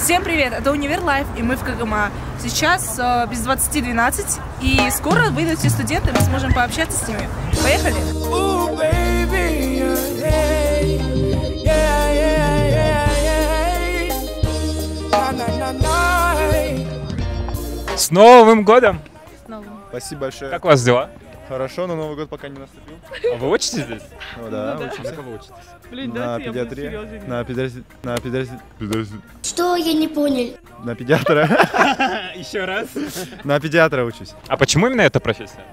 Всем привет, это Универ Лайф, и мы в КГМА. Сейчас без 20:12, и скоро выйдут все студенты, мы сможем пообщаться с ними. Поехали! С Новым годом! С новым. Спасибо большое. Как у вас дела? Хорошо, но Новый год пока не наступил. А вы учитесь здесь? Ну да, Ну да. учимся. На кого учитесь? Блин, На педиатрии. Что? Я не понял. На педиатра. Еще раз. На педиатра учусь. А почему именно эта профессия?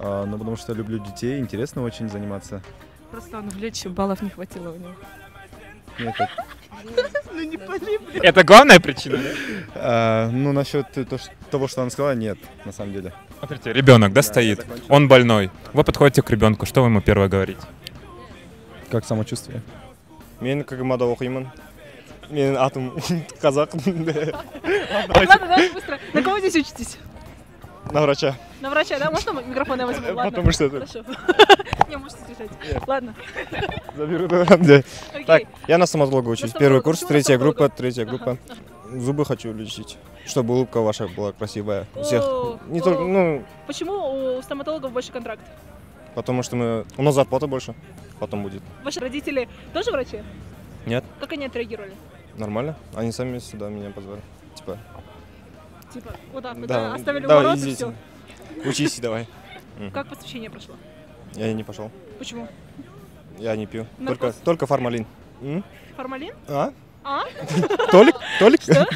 Ну, потому что люблю детей, интересно очень заниматься. Просто он влечь, баллов не хватило у него. Нет, так. Ну не пали, блин. Это главная причина, да? Ну, насчет того, что она сказала, нет, на самом деле. Смотрите, ребенок, да, я стоит, закончил. он больной. Вы подходите к ребенку, что вы ему первое говорите? Как самочувствие? Мен КГМАда оқимын. Менің атым қазақ. Ладно, давай быстро. На кого здесь учитесь? На врача. На врача, да? Можно микрофон я возьму? Ладно. Потому что это- Хорошо. Не, можете держать. Ладно. Заберу. Окей. Так, я на стоматолога учусь. На Первый стоматолога. курс, Почему третья группа. Зубы хочу лечить, чтобы улыбка ваша была красивая. У О, всех. Не только, ну, Почему у стоматологов больше контракт? потому что у нас зарплата больше. Потом будет. Ваши родители тоже врачи? Нет. Как они отреагировали? Нормально. Они сами сюда меня позвали. Типа, Типа, вот так вот, да, да, оставили у давай, ворот и иди, все. учись давай. Как посвящение прошло? Я не пошел. Почему? Я не пью. Наркоз? Только формалин. Формалин? А? А? Толик? Толик? Что?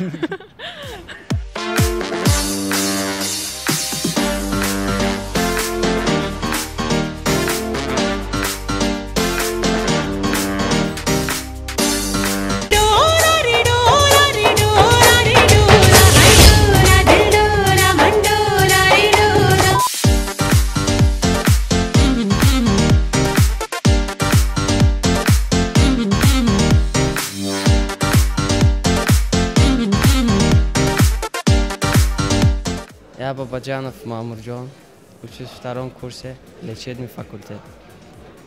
Я Бабаджанов Мамурджон, учусь в втором курсе лечебный факультет.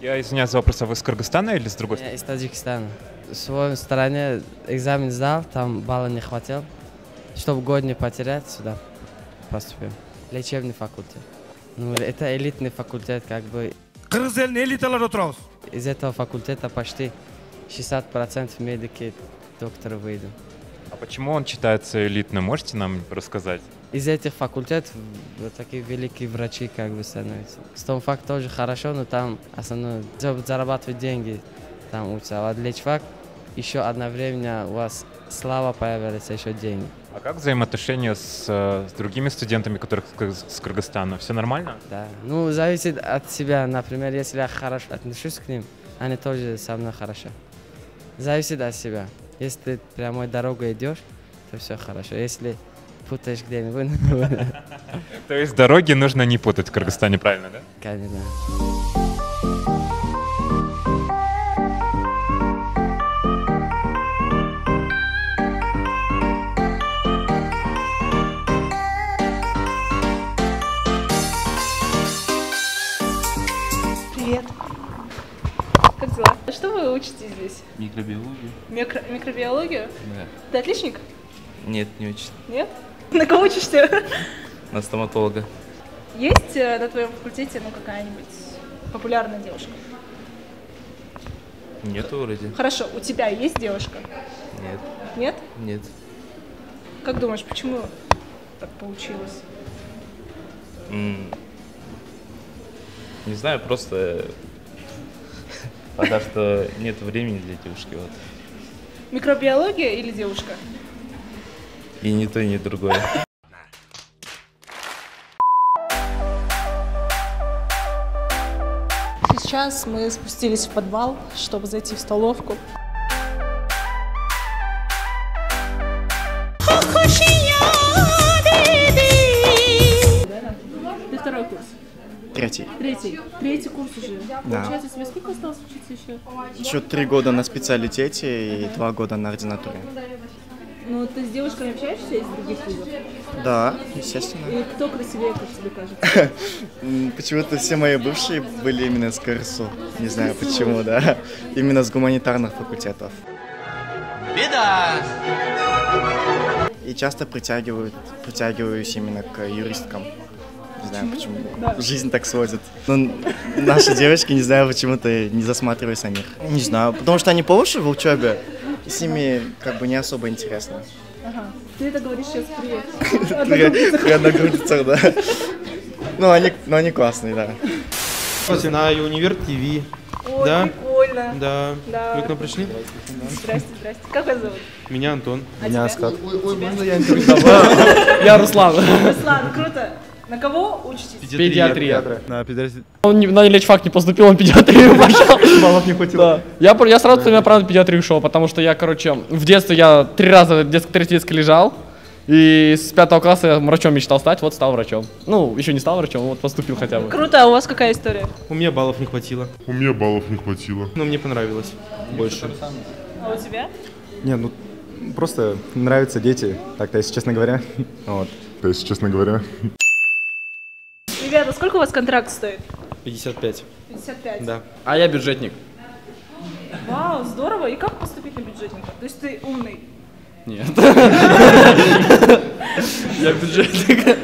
Я извиняюсь за вопрос, а вы из Кыргызстана или с другой Я страны? из Таджикистана. В своей стране экзамен сдал, там балла не хватило. Чтобы год не потерять, сюда поступил. Лечебный факультет. Ну, это элитный факультет, как бы. Кыргыз элине элиталар отурабыз. Из этого факультета почти 60% медики, докторы выйдут. А почему он считается элитным? Можете нам рассказать? Из этих факультетов вот такие великие врачи как бы становятся. Стомфак тоже хорошо, но там основное, чтобы зарабатывать деньги, там учатся. А вот лечфак еще одновременно у вас слава появляется, еще деньги. А как взаимоотношения с другими студентами, которые с Кыргызстана? Все нормально? Да. Ну, зависит от себя. Например, если я хорошо отношусь к ним, они тоже со мной хорошо. Зависит от себя. Если ты прямой дорогой идешь, то все хорошо. Если путаешь где-нибудь, То есть дороги нужно не путать в Кыргызстане, правильно, да? конечно. Привет. Как дела? Что вы учите здесь? Микробиологию? Микробиологию? Да. Ты отличник? Нет, не очень. Нет? На кого учишься? На стоматолога. Есть на твоем факультете какая-нибудь популярная девушка? Нету вроде. Хорошо, у тебя есть девушка? Нет. Нет? Нет. Как думаешь, почему так получилось? Не знаю, просто потому что нет времени для девушки. Вот. Микробиология или девушка? И ни то, ни другое. Сейчас мы спустились в подвал, чтобы зайти в столовку. Ты второй курс? Третий. Третий курс уже. Да. Получается, тебе сколько осталось учиться еще? Еще 3 года на специалитете и 2 года на ординатуре. Ну, ты с девушками общаешься из других вузов? Да, естественно. И кто красивее, как тебе кажется? Почему-то все мои бывшие были именно с КРСУ. Не знаю почему, да. Именно с гуманитарных факультетов. Беда! и часто притягиваюсь именно к юристкам. Не знаю почему. Жизнь так сводит. Но наши девочки, не знаю почему-то, не засматриваюсь на них. Не знаю, потому что они по уши в учебе, и с ними как бы не особо интересно. Ага. Ты это говоришь сейчас При одногруппницах, да. Но они классные, да. Знаю, Универ ТВ. Ой, Да? прикольно. Да. Да. Вы к нам пришли? Здрасте. Как вас зовут? Меня Антон. Меня Аскат. Я Руслан. Руслан, круто. На кого учитесь? Педиатрия. На педиатрии. Он на лечфак не поступил, он педиатрию пошел. Баллов не хватило. Я сразу направо на педиатрию шел, потому что я, в детстве я 3 раза в детской лежал. И с 5 класса я врачом мечтал стать, вот стал врачом. Ну, еще не стал врачом, вот поступил хотя бы. Круто, а у вас какая история? У меня баллов не хватило. Но мне понравилось больше. А у тебя? Не, ну просто нравятся дети, так-то, если честно говоря. Вот. Ребята, сколько у вас контракт стоит? 55. 55. Да. А я бюджетник. Вау, здорово. И как поступить на бюджетника? То есть ты умный? Нет. Я бюджетник.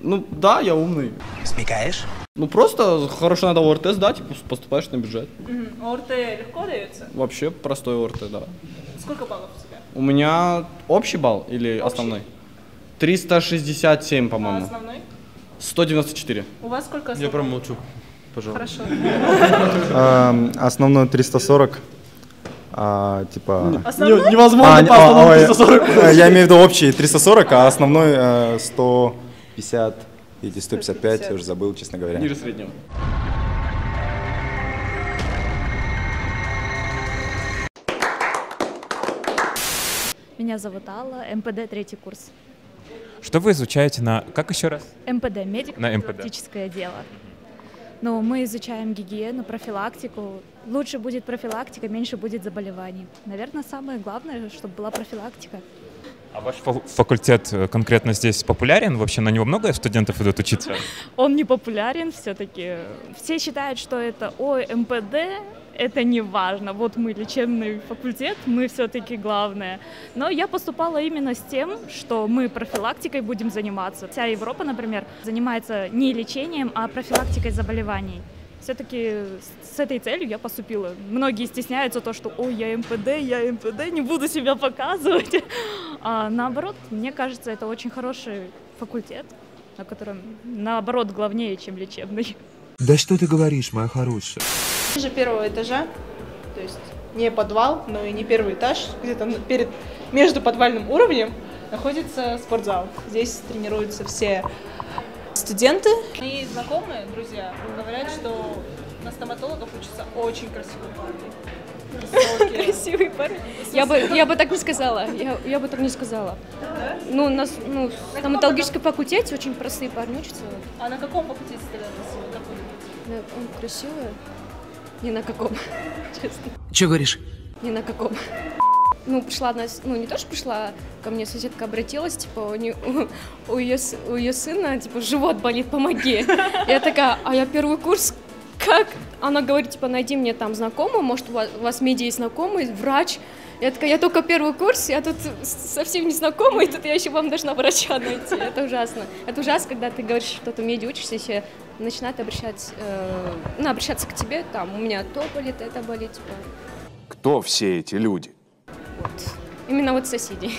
Ну да, я умный. Смекаешь? Ну просто хорошо надо ОРТ сдать и поступаешь на бюджет. ОРТ легко дается? Вообще простой ОРТ, да. Сколько баллов у тебя? У меня общий балл или Общий? основной? 367, А по-моему. основной? 194. У вас сколько Я основной? промолчу, пожалуйста. Хорошо. Основной 340. Типа... Основной? Невозможно по основному 340. Я имею в виду общий 340, а основной 150 или 155, я уже забыл, честно говоря. Ниже среднего. Меня зовут Алла, МПД 3-й курс. Что вы изучаете на... Как еще раз? МПД, медико-профилактическое дело. Но мы изучаем гигиену, профилактику. Лучше будет профилактика, меньше будет заболеваний. Наверное, самое главное, чтобы была профилактика. А ваш факультет конкретно здесь популярен? Вообще на него много студентов идут учиться? Он не популярен все-таки. Все считают, что это МПД, это не важно. Вот мы лечебный факультет, мы все-таки главное. Но я поступала именно с тем, что мы профилактикой будем заниматься. Вся Европа, например, занимается не лечением, а профилактикой заболеваний. Все-таки с этой целью я поступила. Многие стесняются то, что «Ой, я МПД, не буду себя показывать». А наоборот, мне кажется, это очень хороший факультет, на котором, наоборот, главнее, чем лечебный. Да что ты говоришь, моя хорошая? Ниже первого этажа, то есть не подвал, но и не первый этаж, где-то между подвальным уровнем находится спортзал. Здесь тренируются все студенты. Мои знакомые, друзья, говорят, что на стоматологов учатся очень красивые парни. Красивый парень. Я бы так не сказала. Я бы так не сказала. Да? Ну, у нас в стоматологическом факультете очень простые парни учатся. А на каком факультете тогда красивый? Как вы думаете? Он красивый? Ни на каком, честно. Че говоришь? Ни на каком. Ну, пришла одна, не то, что пришла, ко мне соседка обратилась, типа, у ее сына, типа, живот болит, помоги. Я такая, а я первый курс, как? Она говорит, типа, найди мне там знакомого, может, у вас в меди есть знакомый, врач. Я такая, я только первый курс, я тут совсем не знакомый, и тут я еще вам должна врача найти. Это ужасно. Это ужасно, когда ты говоришь, что ты в меди учишься, еще начинают обращаться к тебе, там, у меня то болит, это болит, типа. Кто все эти люди? Вот. Именно вот соседи.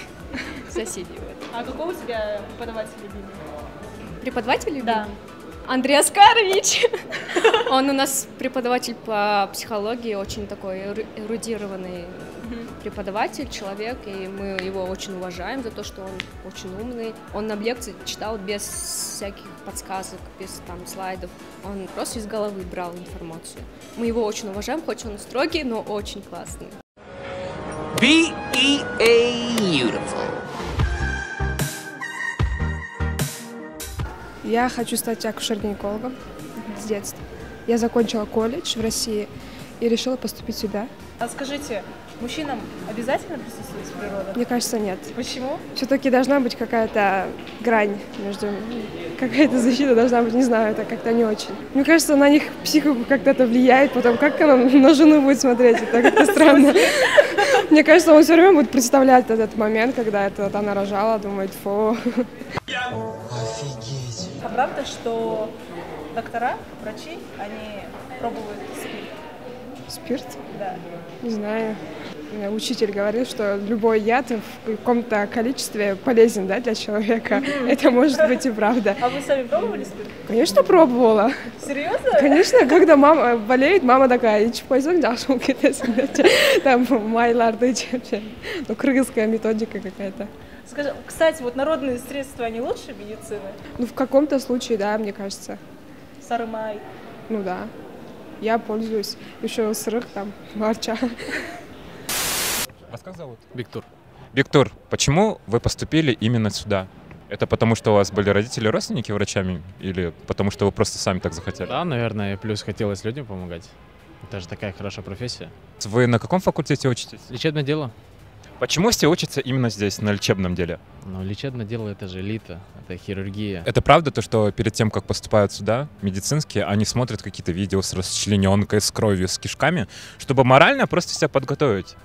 Соседи, вот. А какой у тебя преподаватель любимый? Преподаватель любимый? Да. Андрей Оскарович. Он у нас преподаватель по психологии, очень такой эрудированный преподаватель, человек, и мы его очень уважаем за то, что он очень умный. Он нам лекции читал без всяких подсказок, без там слайдов. Он просто из головы брал информацию. Мы его очень уважаем, хоть он строгий, но очень классный. Beautiful. Я хочу стать акушер-гинекологом с детства. Я закончила колледж в России и решила поступить сюда. А скажите, мужчинам обязательно присутствовать в природе? Мне кажется, нет. Почему? Все-таки должна быть какая-то грань между... Какая-то защита должна быть, не знаю, это как-то не очень. Мне кажется, на них психику как-то это влияет, потом как она на жену будет смотреть, это как-то странно. Мне кажется, он все время будет представлять этот момент, когда это вот она рожала, думает, фу. А правда, что доктора, врачи, они пробуют спирт? Спирт? Да. Не знаю. У меня учитель говорил, что любой яд в каком-то количестве полезен, да, для человека. Это может быть и правда. А вы сами пробовали спирт? Конечно, пробовала. Серьезно? Конечно, когда мама болеет, мама такая, ичіп қойсаң жақсы болып кетесің. Там майларды ішіп. Ну, кыргызская методика какая-то. Скажи, кстати, вот народные средства, они лучше медицины? Ну, в каком-то случае, да, мне кажется. Сарымай. Ну да. Я пользуюсь. Еще сырых там, варча. Вас как зовут? Виктор. Виктор, почему вы поступили именно сюда? Это потому, что у вас были родители, родственники врачами? Или потому, что вы просто сами так захотели? Да, наверное, плюс хотелось людям помогать. Это же такая хорошая профессия. Вы на каком факультете учитесь? Лечебное дело. Почему все учатся именно здесь, на лечебном деле? Ну, лечебное дело — это же элита, это хирургия. Это правда то, что перед тем, как поступают сюда, медицинские, они смотрят какие-то видео с расчлененкой, с кровью, с кишками, чтобы морально просто себя подготовить?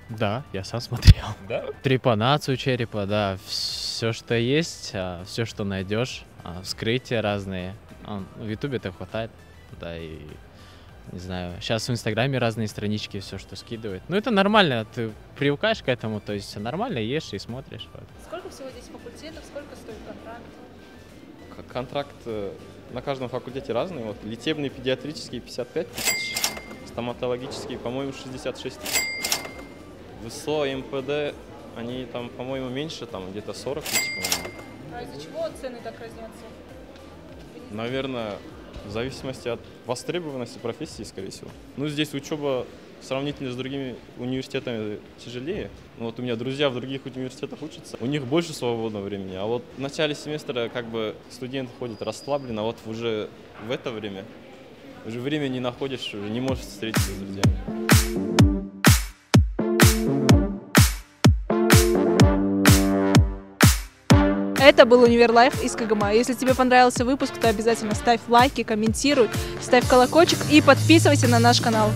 Да, я сам смотрел. Да? Трепанацию черепа, да, все, что есть, все, что найдешь, вскрытия разные. В Ютубе это хватает, да, и не знаю, сейчас в Инстаграме разные странички, все, что скидывают. Ну, это нормально, ты привыкаешь к этому, то есть нормально ешь и смотришь. Вот. Сколько всего здесь факультетов, сколько стоит контракт? Контракт на каждом факультете разный. Вот лечебный, педиатрический 55 тысяч, стоматологический, по-моему, 66 тысяч. ВСО, МПД, они там, по-моему, меньше, там где-то 40 тысяч, по-моему. А из-за чего цены так разнятся? Наверное, в зависимости от востребованности профессии, скорее всего. Ну, здесь учеба сравнительно с другими университетами тяжелее. Ну, вот у меня друзья в других университетах учатся, у них больше свободного времени. А вот в начале семестра как бы студент ходит расслабленно, а вот уже в это время уже время не находишь, уже не можешь встретиться с друзьями. Это был Универ Лайф из Кагама. Если тебе понравился выпуск, то обязательно ставь лайки, комментируй, ставь колокольчик и подписывайся на наш канал.